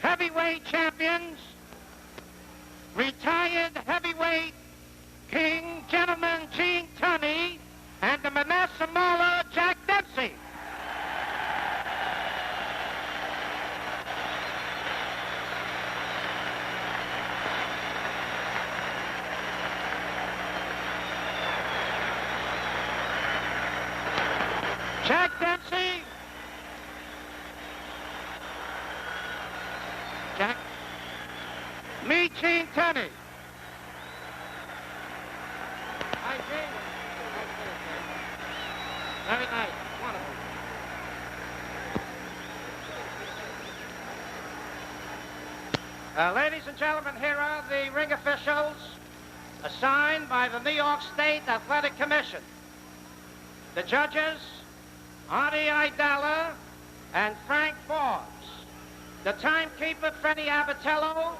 heavyweight champions, retired heavyweight king, gentleman Gene Tunney, and the Manasseh Mauler, Jack Dempsey. Jack Dempsey. Jack. Me, Gene Tunney. Hi, Gene. Very nice. Wonderful. Ladies and gentlemen, here are the ring officials assigned by the New York State Athletic Commission. The judges, Artie Idala and Frank Forbes. The timekeeper, Freddie Abatello.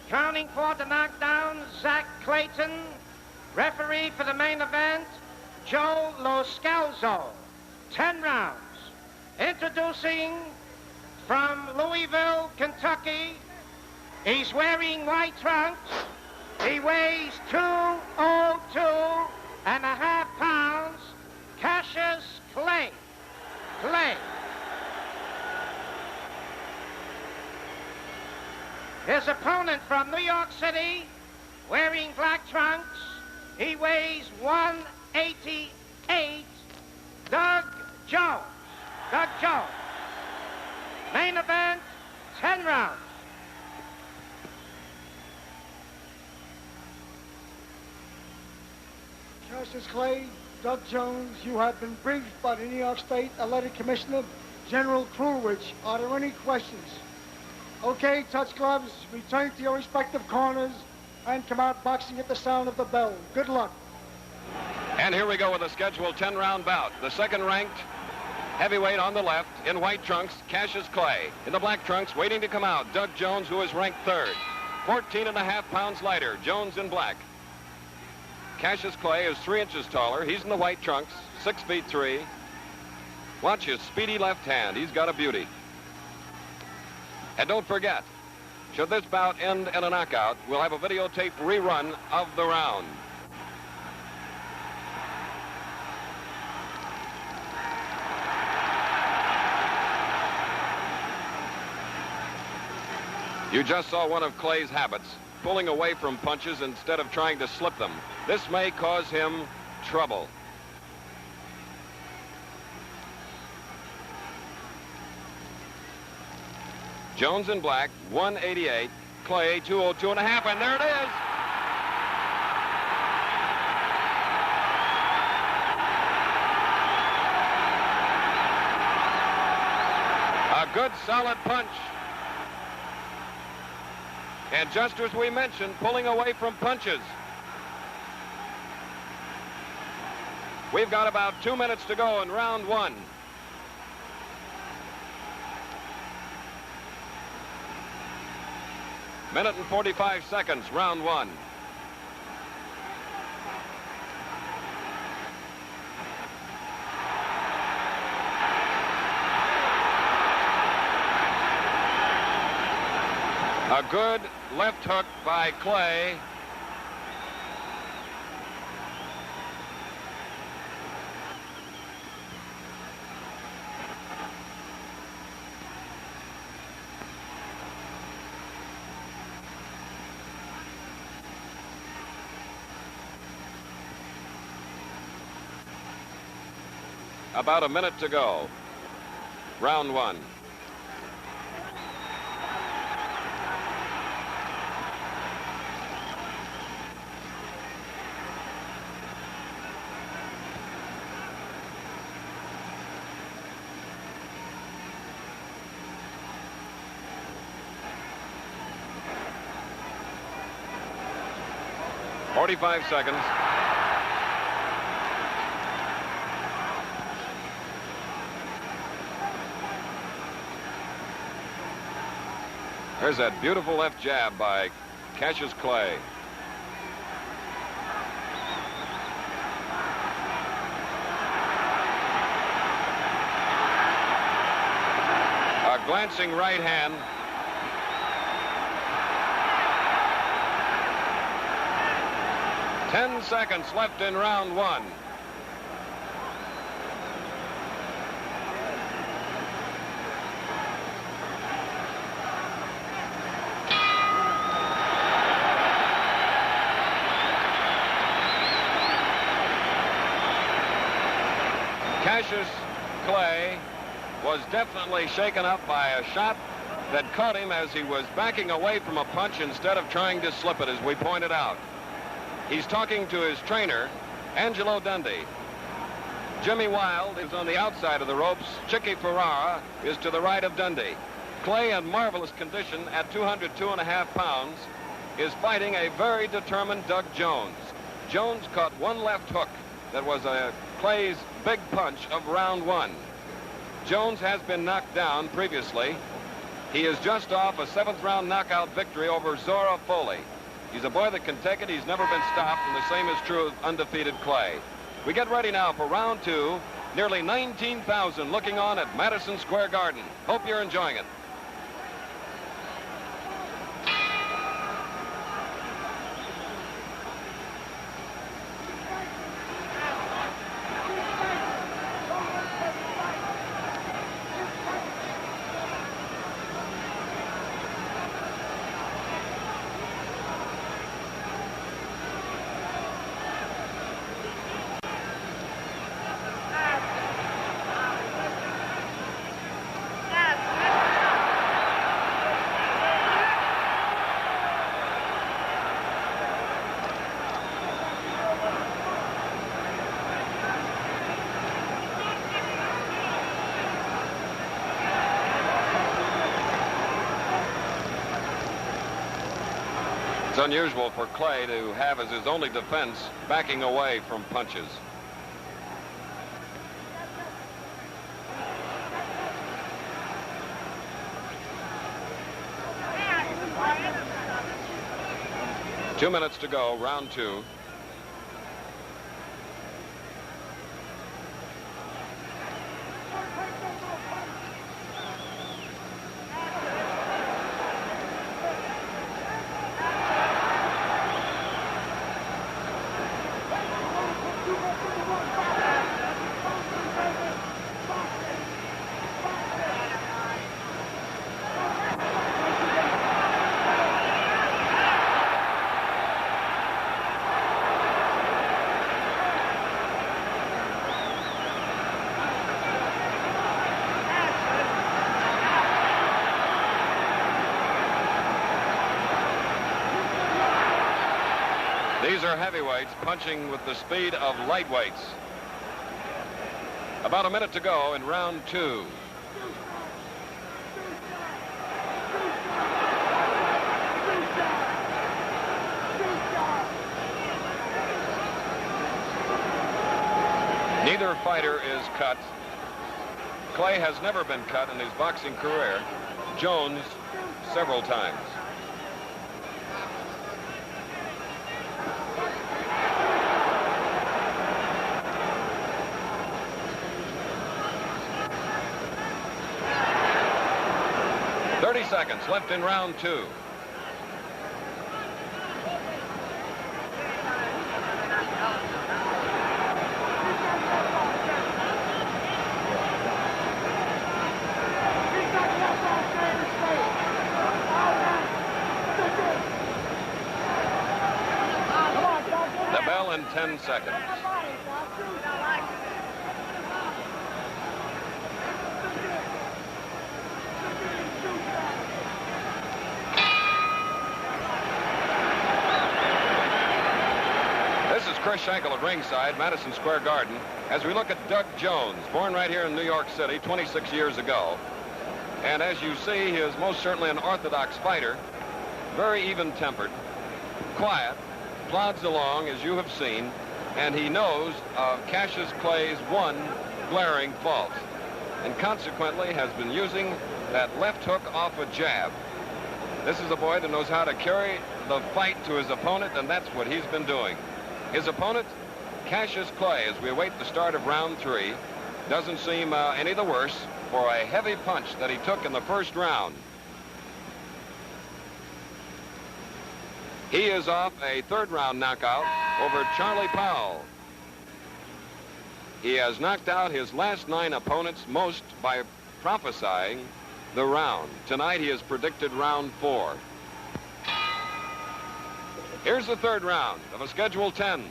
Counting for the knockdown, Zach Clayton. Referee for the main event, Joe Loscalzo. 10 rounds. Introducing from Louisville, Kentucky. He's wearing white trunks. He weighs 202.5 pounds. Cassius Clay. His opponent from New York City, wearing black trunks. He weighs 188. Doug Jones. Main event, 10 rounds. Cassius Clay, Doug Jones, you have been briefed by the New York State Athletic Commissioner, General Krulwich. Are there any questions? Okay, touch gloves, return to your respective corners, and come out boxing at the sound of the bell. Good luck. And here we go with a scheduled 10-round bout. The second-ranked heavyweight on the left, in white trunks, Cassius Clay. In the black trunks, waiting to come out, Doug Jones, who is ranked third. 14.5 pounds lighter, Jones in black. Cassius Clay is 3 inches taller. He's in the white trunks, 6 feet 3. Watch his speedy left hand. He's got a beauty. And don't forget, should this bout end in a knockout, we'll have a videotape rerun of the round. You just saw one of Clay's habits, pulling away from punches instead of trying to slip them. This may cause him trouble. Jones in black, 188. Clay, 202.5, and there it is. A good solid punch. And just as we mentioned, pulling away from punches. We've got about 2 minutes to go in round one. Minute and 45 seconds, round one. A good left hook by Clay. About a minute to go. Round one. Forty-five seconds. There's that beautiful left jab by Cassius Clay. A glancing right hand. 10 seconds left in round one. Cassius Clay was definitely shaken up by a shot that caught him as he was backing away from a punch instead of trying to slip it, as we pointed out. He's talking to his trainer, Angelo Dundee. Jimmy Wild is on the outside of the ropes. Chicky Ferrara is to the right of Dundee. Clay, in marvelous condition at 202.5 pounds, is fighting a very determined Doug Jones. Jones caught one left hook that was Clay's big punch of round one. Jones has been knocked down previously. He is just off a 7th round knockout victory over Zora Foley. He's a boy that can take it. He's never been stopped, and the same is true of undefeated Clay. We get ready now for round two. Nearly 19,000 looking on at Madison Square Garden. Hope you're enjoying it. It's unusual for Clay to have as his only defense backing away from punches. Two minutes to go, round two. These are heavyweights punching with the speed of lightweights. About a minute to go in round two. Neither fighter is cut. Clay has never been cut in his boxing career. Jones several times. Seconds left in round two. The bell in 10 seconds. Chris Schenkel at ringside, Madison Square Garden, as we look at Doug Jones, born right here in New York City 26 years ago. And as you see, he is most certainly an orthodox fighter, very even-tempered, quiet, plods along, as you have seen, and he knows of Cassius Clay's one glaring fault, and consequently has been using that left hook off a jab. This is a boy that knows how to carry the fight to his opponent, and that's what he's been doing. His opponent, Cassius Clay, as we await the start of round three, doesn't seem any the worse for a heavy punch that he took in the first round. He is off a 3rd round knockout over Charlie Powell. He has knocked out his last 9 opponents, most by prophesying the round. Tonight he has predicted round 4. Here's the 3rd round of a Schedule 10.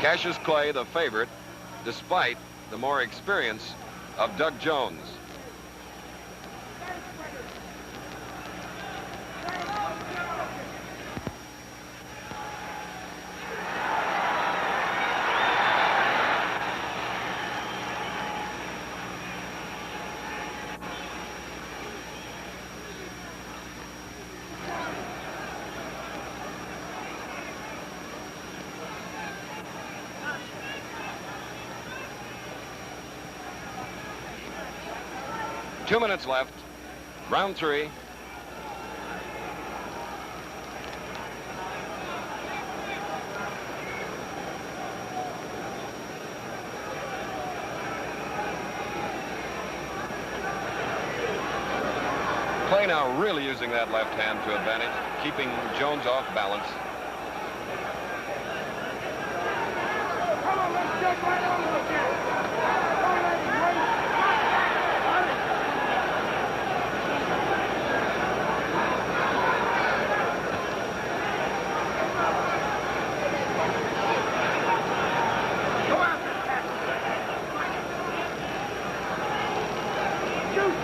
Cassius Clay, the favorite, despite the more experience of Doug Jones. Two minutes left. Round 3. Clay now really using that left hand to advantage, keeping Jones off balance. Come on, let's get right on with it.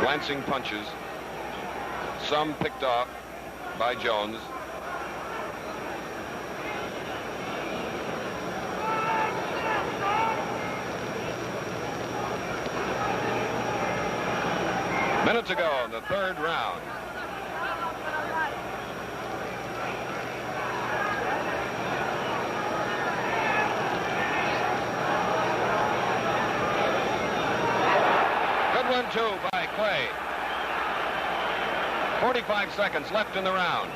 Glancing punches, some picked off by Jones. Minute to go in the 3rd round. Good one, too, by Clay. 45 seconds left in the round.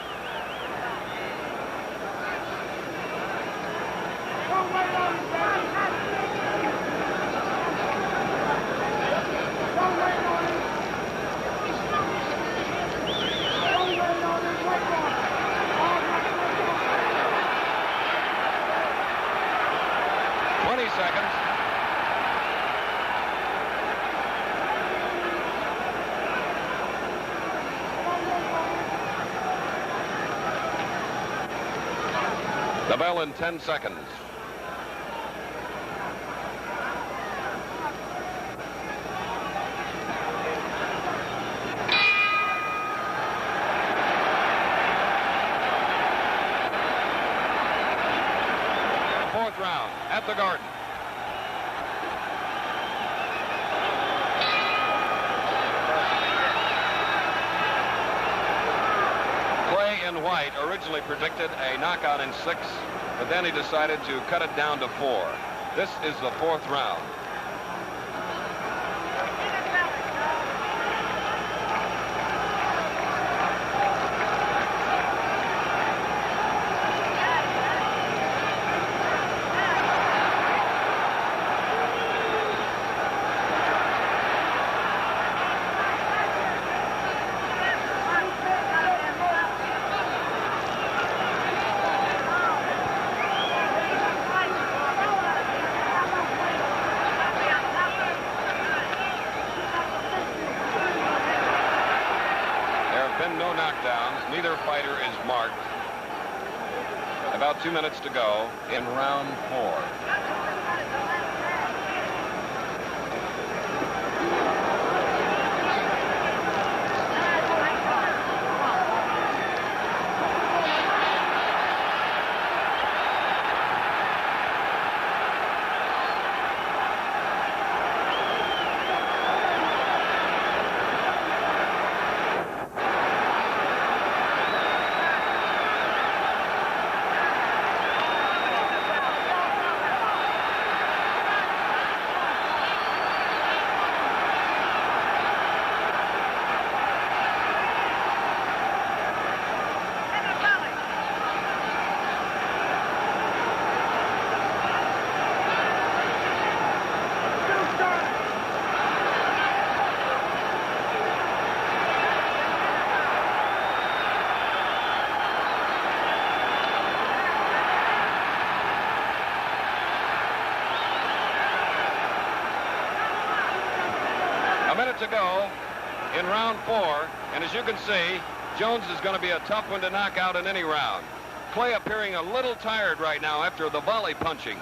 The bell in 10 seconds. The 4th round at the Garden. White originally predicted a knockout in 6, but then he decided to cut it down to 4. This is the 4th round. No knockdowns. Neither fighter is marked. About 2 minutes to go in round 4. to go in round 4. And as you can see, Jones is going to be a tough one to knock out in any round. Clay appearing a little tired right now after the volley punching,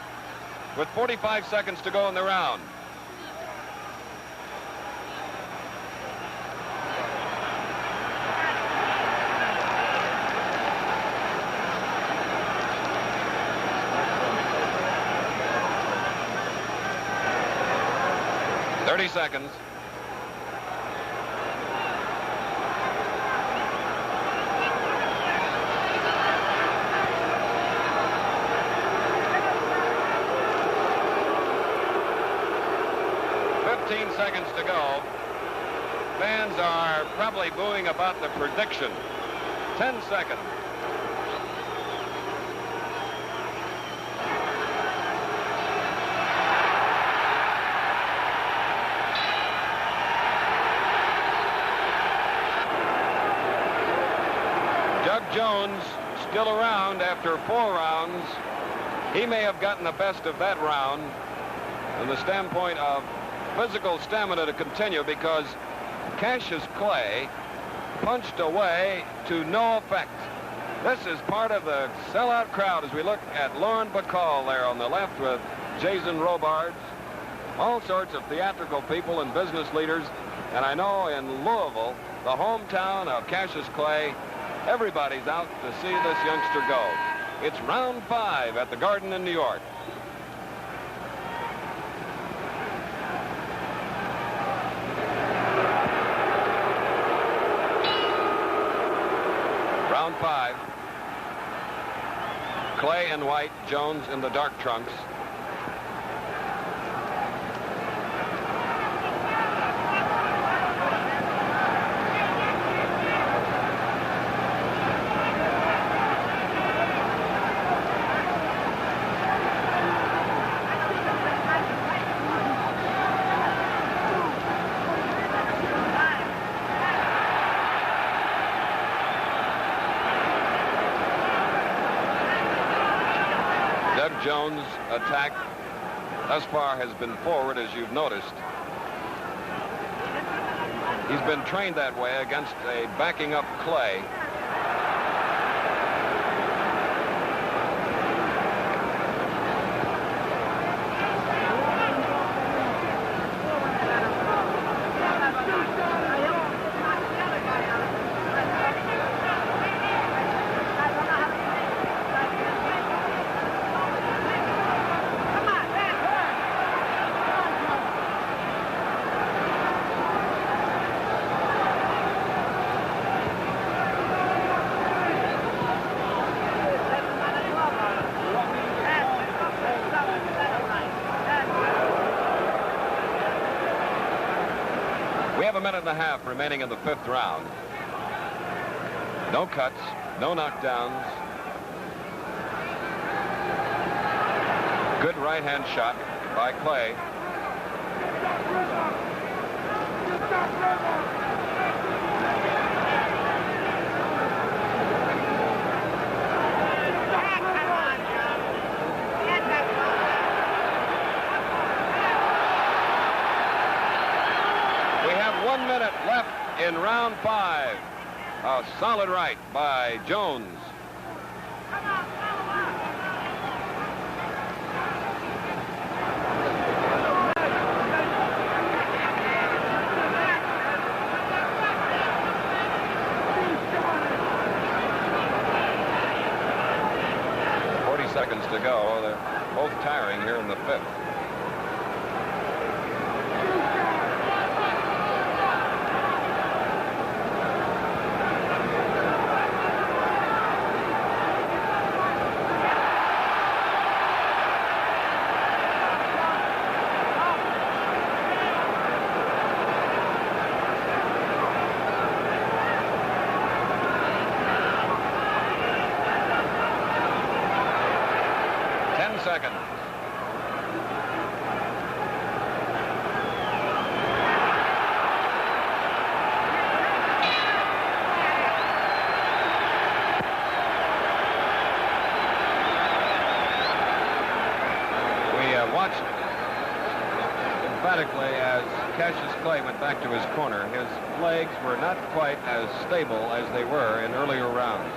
with 45 seconds to go in the round. Seconds. Seconds to go. Fans are probably booing about the prediction. 10 seconds. Doug Jones still around after 4 rounds. He may have gotten the best of that round from the standpoint of physical stamina to continue, because Cassius Clay punched away to no effect. This is part of the sellout crowd as we look at Lauren Bacall there on the left with Jason Robards, all sorts of theatrical people and business leaders. And I know in Louisville, the hometown of Cassius Clay, everybody's out to see this youngster go. It's round 5 at the Garden in New York. Round 5. Clay in white, Jones in the dark trunks. Jones' attack thus far has been forward, as you've noticed. He's been trained that way against a backing up Clay. A minute and a half remaining in the 5th round. No cuts, no knockdowns. Good right-hand shot by Clay. Left in round 5. A solid right by Jones. Seconds to go. They're both tiring here in the 5th. Seconds. Cassius Clay went back to his corner, his legs were not quite as stable as they were in earlier rounds.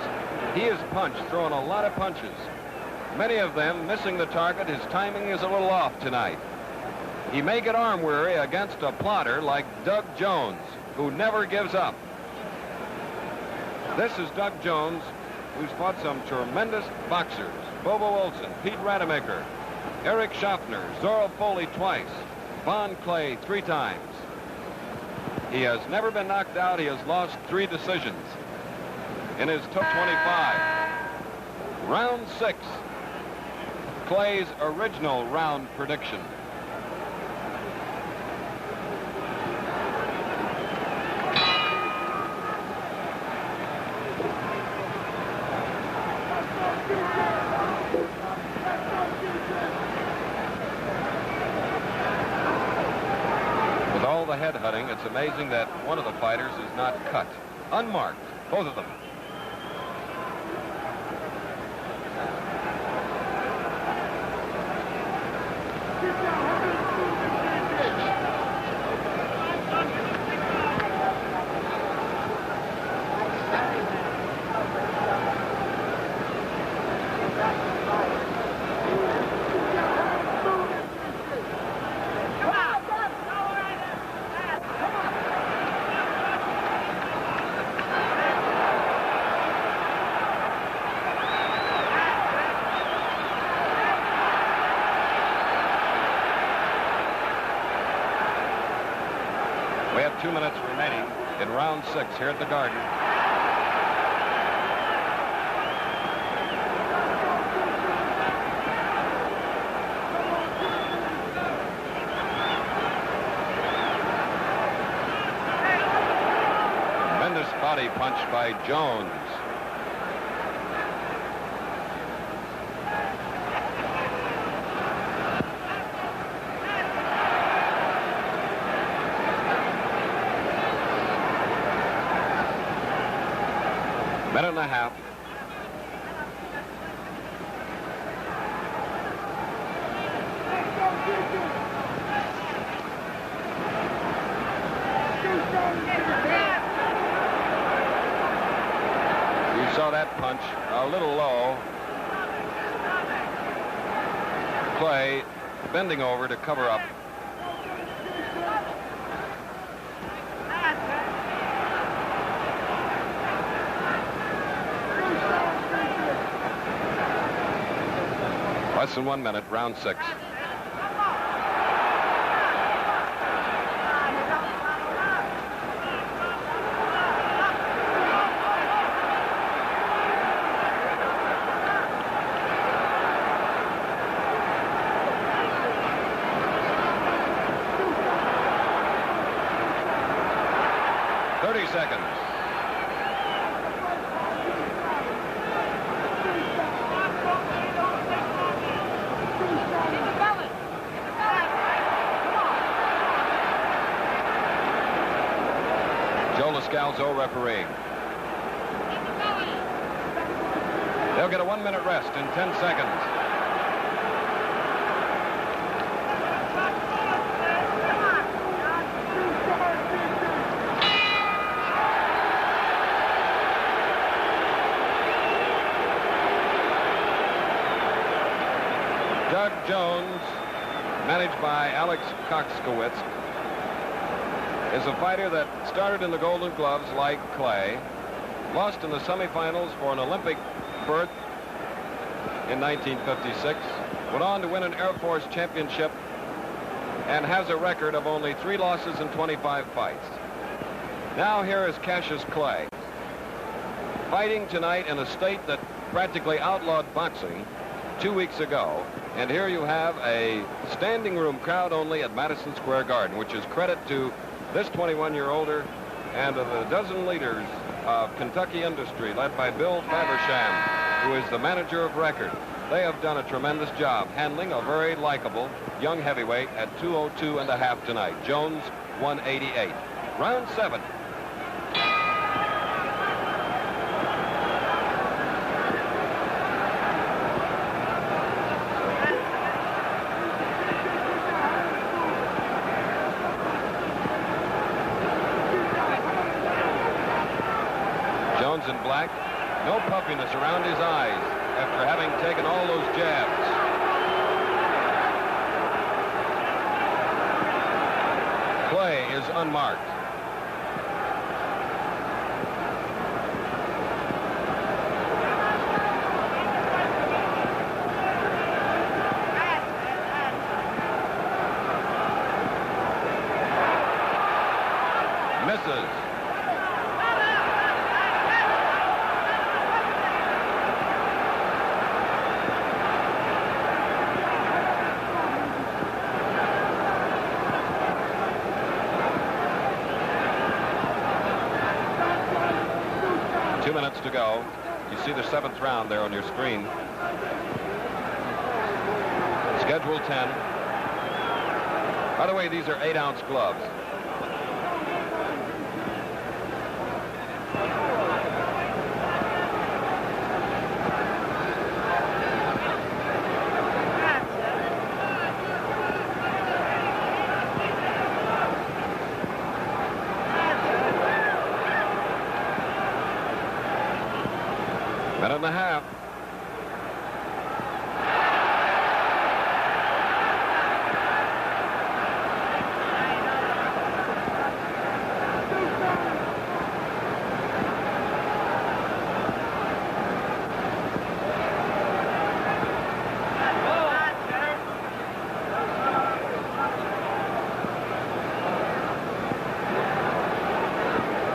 He has punched, thrown a lot of punches. Many of them missing the target. His timing is a little off tonight. He may get arm weary against a plotter like Doug Jones, who never gives up. This is Doug Jones, who's fought some tremendous boxers. Bobo Olson, Pete Rademacher, Eric Schaffner, Zorro Foley twice, Von Clay 3 times. He has never been knocked out. He has lost 3 decisions in his top 25. Round 6. Clay's original round prediction. With all the headhunting, it's amazing that one of the fighters is not cut. Unmarked, both of them. We have 2 minutes remaining in round 6 here at the Garden. Tremendous body punch by Jones. Minute and a half. You saw that punch a little low. Clay bending over to cover up. Less than 1 minute, round 6. Seconds. Joe Lascalzo refereeing. They'll get a 1 minute rest in 10 seconds. Doug Jones, managed by Alex Koxkowitz, is a fighter that started in the Golden Gloves like Clay, lost in the semifinals for an Olympic berth in 1956, went on to win an Air Force championship, and has a record of only 3 losses in 25 fights. Now here is Cassius Clay, fighting tonight in a state that practically outlawed boxing 2 weeks ago. And here you have a standing room crowd only at Madison Square Garden, which is credit to this 21-year-older and of the dozen leaders of Kentucky industry, led by Bill Faversham, who is the manager of record. They have done a tremendous job handling a very likable young heavyweight at 202.5 tonight. Jones, 188. Round 7. in black. No puffiness around his eyes after having taken all those jabs. Clay is unmarked. Misses. To go. You see the 7th round there on your screen. Schedule 10. By the way, these are 8-ounce gloves. Minute and a half.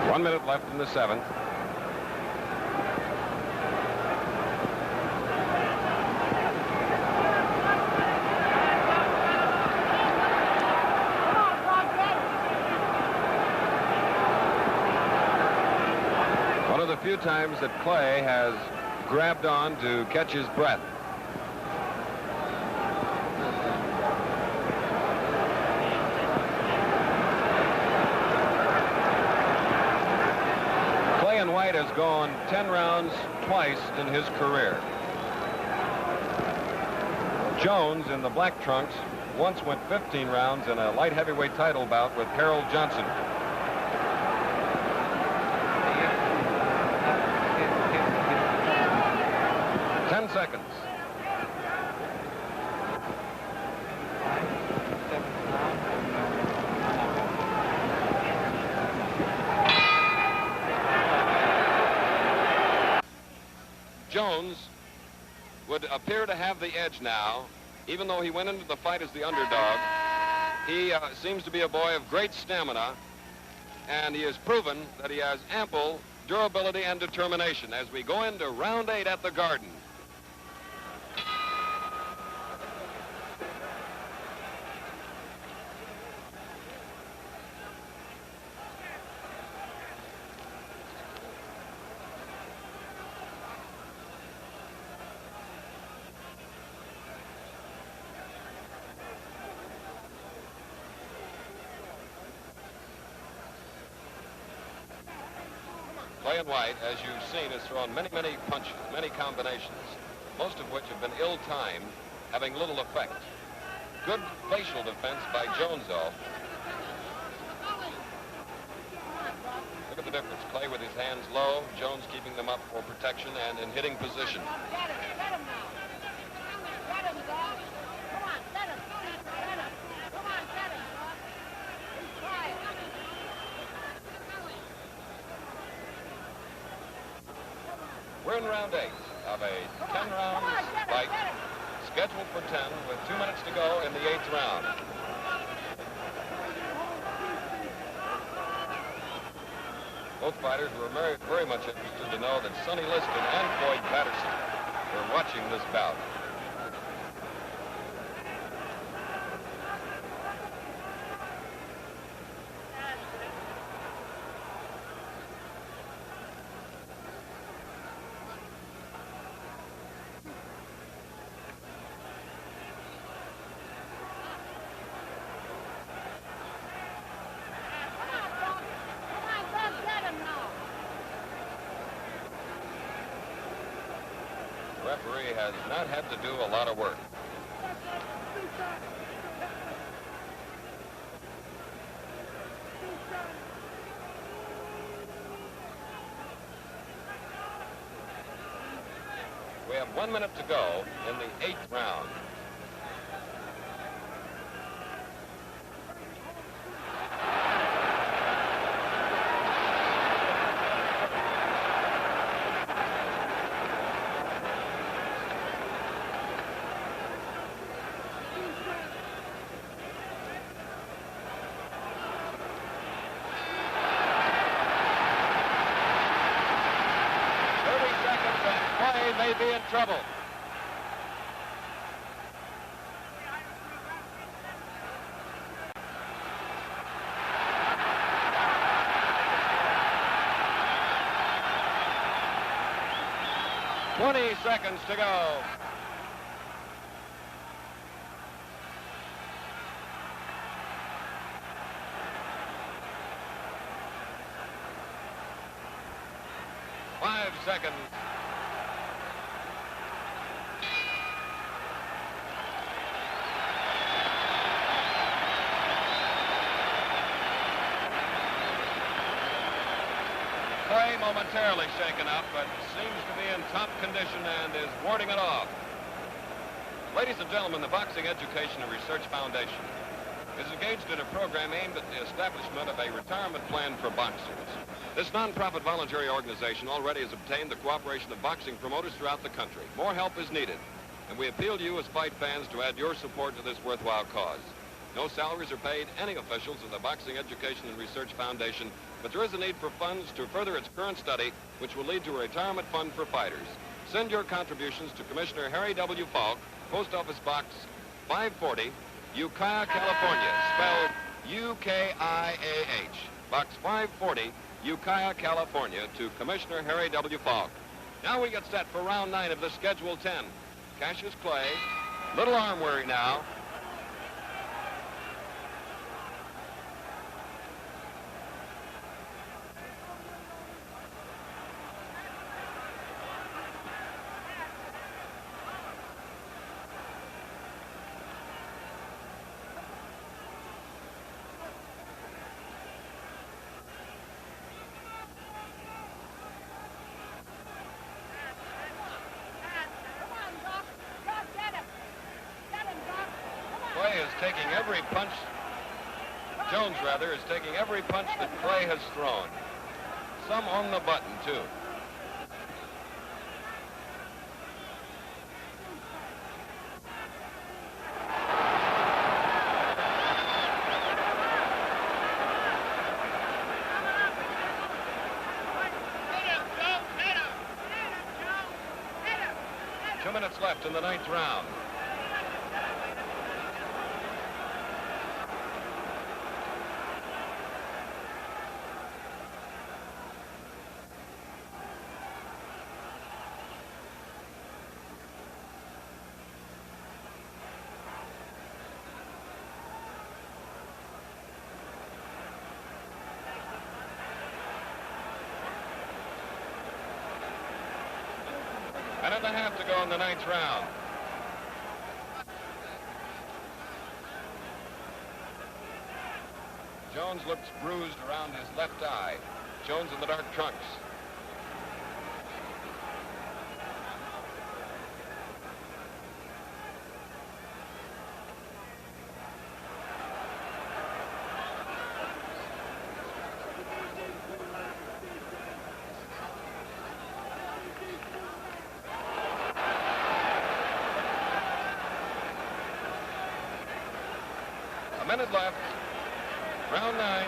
One minute left in the 7th. Few times that Clay has grabbed on to catch his breath. Clay and White has gone 10 rounds twice in his career. Jones in the black trunks once went 15 rounds in a light heavyweight title bout with Harold Johnson. 10 seconds. Jones would appear to have the edge now, even though he went into the fight as the underdog. He seems to be a boy of great stamina, and he has proven that he has ample durability and determination as we go into round 8 at the Garden. Clay and White, as you've seen, has thrown many, many punches, many combinations, most of which have been ill-timed, having little effect. Good facial defense by Jones, though. Look at the difference. Clay with his hands low, Jones keeping them up for protection and in hitting position. We're in round 8 of a 10-round fight, scheduled for 10 with 2 minutes to go in the 8th round. Both fighters were very much interested to know that Sonny Liston and Floyd Patterson were watching this bout. The referee has not had to do a lot of work. We have 1 minute to go in the 8th round. May be in trouble. "20 seconds to go. "5 seconds. Clay momentarily shaken up, but seems to be in top condition and is warding it off. Ladies and gentlemen, the Boxing Education and Research Foundation is engaged in a program aimed at the establishment of a retirement plan for boxers. This non-profit voluntary organization already has obtained the cooperation of boxing promoters throughout the country. More help is needed, and we appeal to you as fight fans to add your support to this worthwhile cause. No salaries are paid any officials of the Boxing Education and Research Foundation, but there is a need for funds to further its current study, which will lead to a retirement fund for fighters. Send your contributions to Commissioner Harry W. Falk, Post Office Box 540, Ukiah, California, spelled U-K-I-A-H. Box 540, Ukiah, California, to Commissioner Harry W. Falk. Now we get set for round 9 of the Schedule 10. Cassius Clay, little arm weary now. Taking every punch, Jones rather, is taking every punch that Clay has thrown. Some on the button, too. Two minutes left in the 9th round. Minute and a half to go in the 9th round. Jones looks bruised around his left eye. Jones in the dark trunks. A minute left. Round 9.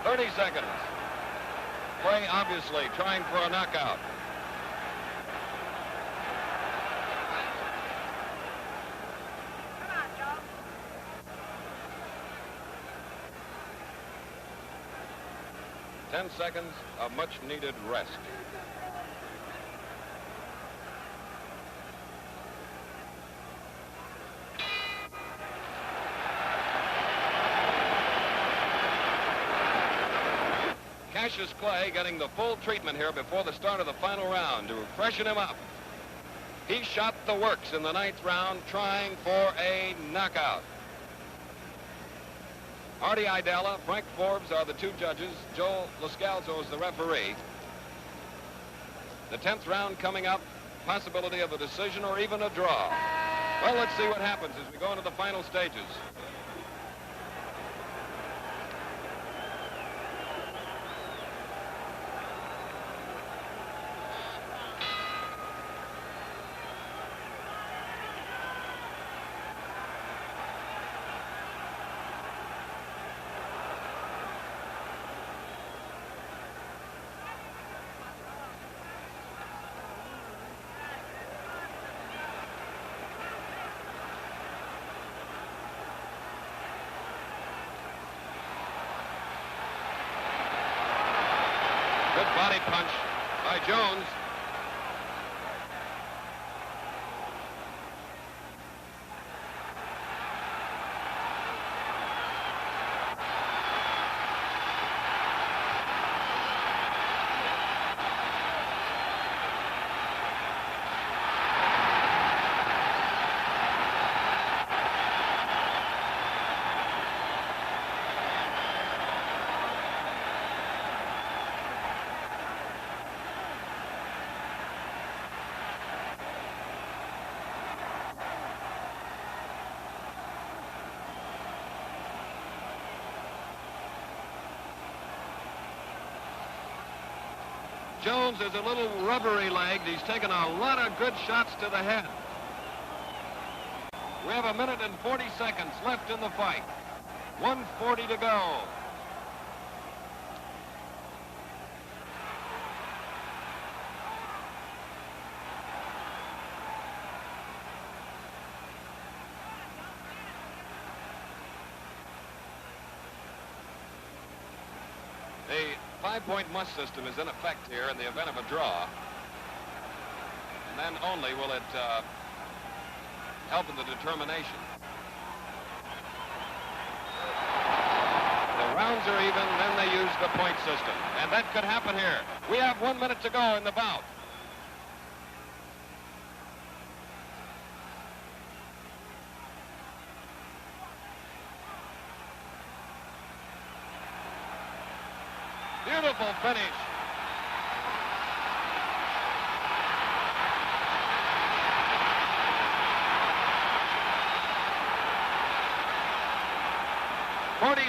"30 seconds. Clay obviously trying for a knockout. Come on, Joe. 10 seconds of much-needed rest. Cassius Clay getting the full treatment here before the start of the final round to freshen him up. He shot the works in the 9th round trying for a knockout. Artie Idella, Frank Forbes are the 2 judges. Joe Lascalzo is the referee. The 10th round coming up, possibility of a decision or even a draw. Well, let's see what happens as we go into the final stages. Good body punch by Jones. Jones is a little rubbery-legged. He's taken a lot of good shots to the head. We have 1 minute and 40 seconds left in the fight. 1:40 to go. The 5-point must system is in effect here in the event of a draw. And then only will it help in the determination. The rounds are even, then they use the point system. And that could happen here. We have 1 minute to go in the bout. Beautiful finish.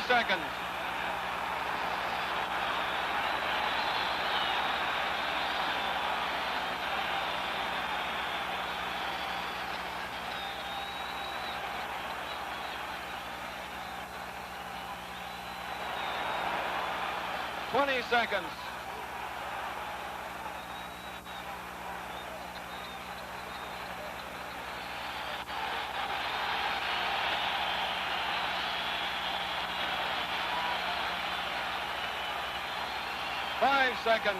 Seconds. Seconds. Seconds.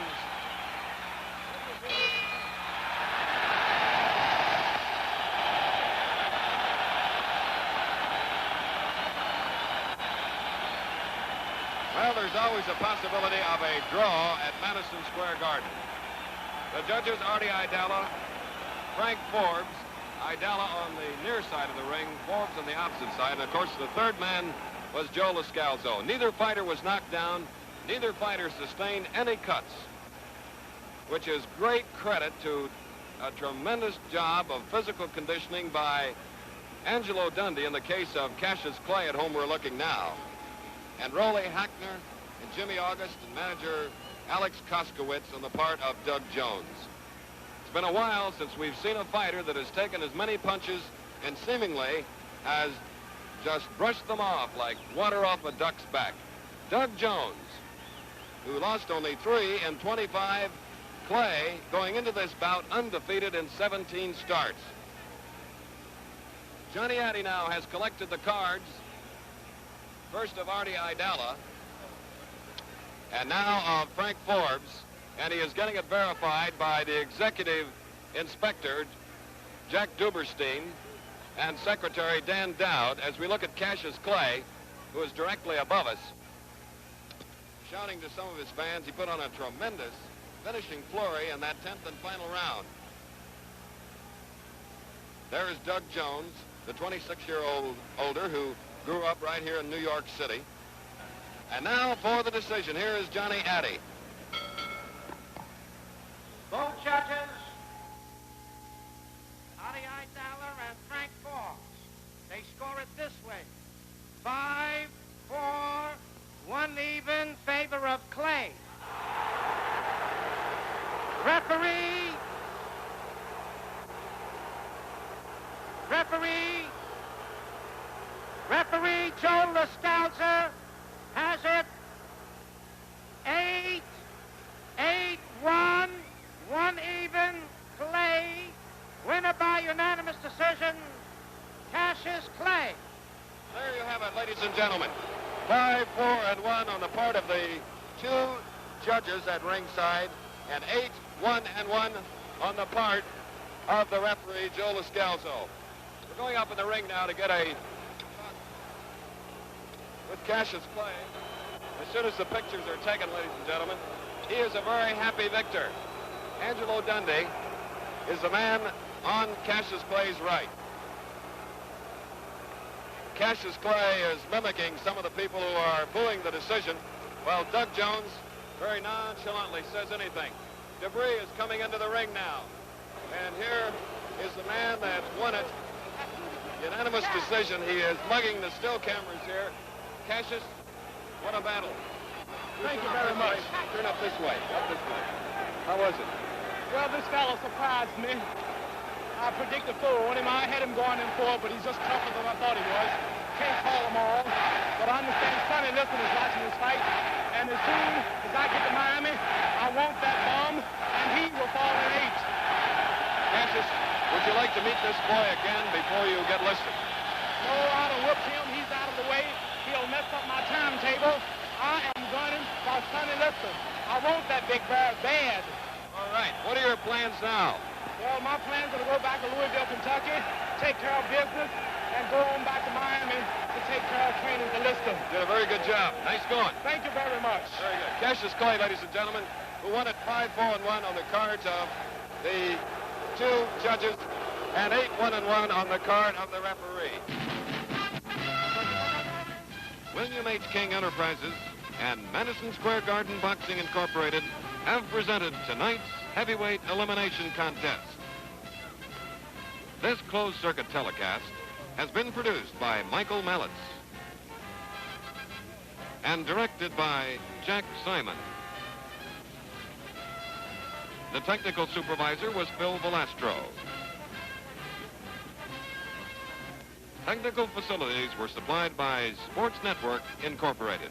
Well, there's always a possibility of a draw at Madison Square Garden. The judges, Artie Idella, Frank Forbes. Idella on the near side of the ring, Forbes on the opposite side. And, of course, the third man was Joe Lascalzo. Neither fighter was knocked down. Neither fighter sustained any cuts, which is great credit to a tremendous job of physical conditioning by Angelo Dundee in the case of Cassius Clay, at whom we're looking now, and Rolly Hackner and Jimmy August and manager Alex Koskowitz on the part of Doug Jones. It's been a while since we've seen a fighter that has taken as many punches and seemingly has just brushed them off like water off a duck's back. Doug Jones, who lost only 3 in 25, Clay going into this bout undefeated in 17 starts. Johnny Addy now has collected the cards, first of Artie Idella, and now of Frank Forbes, and he is getting it verified by the executive inspector, Jack Duberstein, and Secretary Dan Dowd, as we look at Cassius Clay, who is directly above us. shouting to some of his fans. He put on a tremendous finishing flurry in that 10th and final round. There is Doug Jones, the 26-year-old older who grew up right here in New York City. And now for the decision, here is Johnny Addy. Both judges, Artie Idala and Frank Forbes. They score it this way. 5-4, 1 even, favor of Clay. Referee Joe Lascalza has it 8-1, 1 even, Clay. Winner by unanimous decision, Cassius Clay. There you have it, ladies and gentlemen. 5-4-1 on the part of the two judges at ringside, and 8-1-1 on the part of the referee, Joe Lascalzo. We're going up in the ring now to get a with Cassius Clay. As soon as the pictures are taken, ladies and gentlemen, he is a very happy victor. Angelo Dundee is the man on Cassius Clay's right. Cassius Clay is mimicking some of the people who are booing the decision, while Doug Jones very nonchalantly says anything. Debris is coming into the ring now. And here is the man that won it. Unanimous decision. He is mugging the still cameras here. Cassius, what a battle. Thank you very much. Turn up this way. Up this way. How was it? Well, this fellow surprised me. I predicted 4 on him. I had him going in 4, but he's just tougher than I thought he was. Can't call them all. But I understand Sonny Liston is watching this fight. And as soon as I get to Miami, I want that bum, and he will fall in 8. Cassius, would you like to meet this boy again before you get listed? No, I done whooped him. He's out of the way. He'll mess up my timetable. I am gunning for Sonny Liston. I want that big bear bad. All right. What are your plans now? Well, my plans are to go back to Louisville, Kentucky, take care of business, and go on back to Miami to take care of training to Liston. Did a very good job. Nice going. Thank you very much. Very good. Cassius Clay, ladies and gentlemen, who won at 5-4-1 on the cards of the two judges and 8-1-1 on the card of the referee. William H. King Enterprises and Madison Square Garden Boxing Incorporated have presented tonight's heavyweight elimination contest. This closed-circuit telecast has been produced by Michael Mallitz and directed by Jack Simon. The technical supervisor was Phil Velastro. Technical facilities were supplied by Sports Network Incorporated.